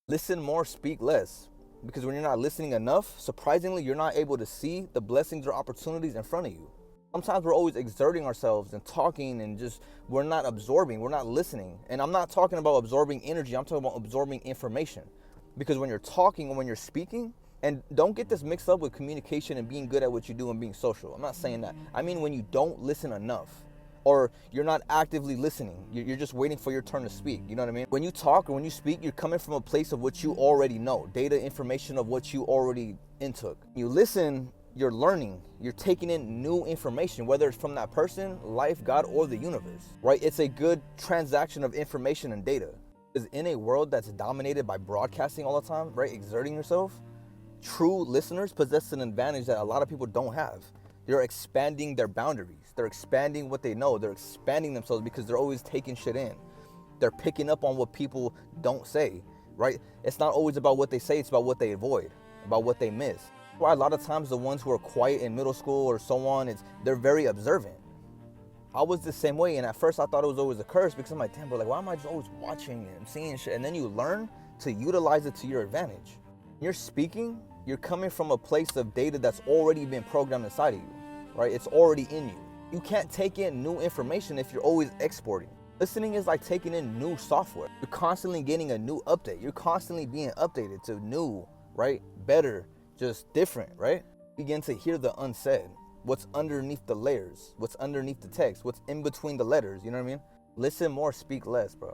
Listen more, speak less. Because when you're not listening enough, surprisingly, you're not able to see the blessings or opportunities in front of you. Sometimes we're always exerting ourselves and talking and just, we're not absorbing, we're not listening. And I'm not talking about absorbing energy, I'm talking about absorbing information. Because when you're talking and when you're speaking, and don't get this mixed up with communication and being good at what you do and being social. I'm not saying that. I mean when you don't listen enough, or you're not actively listening. You're just waiting for your turn to speak. You know what I mean? When you talk or when you speak, you're coming from a place of what you already know, data, information of what you already intook. You listen, you're learning, you're taking in new information, whether it's from that person, life, God, or the universe, right? It's a good transaction of information and data. Because in a world that's dominated by broadcasting all the time, right, exerting yourself, true listeners possess an advantage that a lot of people don't have. They're expanding their boundaries. They're expanding what they know. They're expanding themselves because they're always taking shit in. They're picking up on what people don't say, right? It's not always about what they say, it's about what they avoid, about what they miss. That's why a lot of times the ones who are quiet in middle school or so on, they're very observant. I was the same way, and at first I thought it was always a curse because I'm like, damn, bro, like, why am I just always watching and seeing shit? And then you learn to utilize it to your advantage. When you're speaking, you're coming from a place of data that's already been programmed inside of you, right? It's already in you. You can't take in new information if you're always exporting. Listening is like taking in new software. You're constantly getting a new update. You're constantly being updated to new, right? Better, just different, right? Begin to hear the unsaid. What's underneath the layers, what's underneath the text, what's in between the letters, you know what I mean? Listen more, speak less, bro.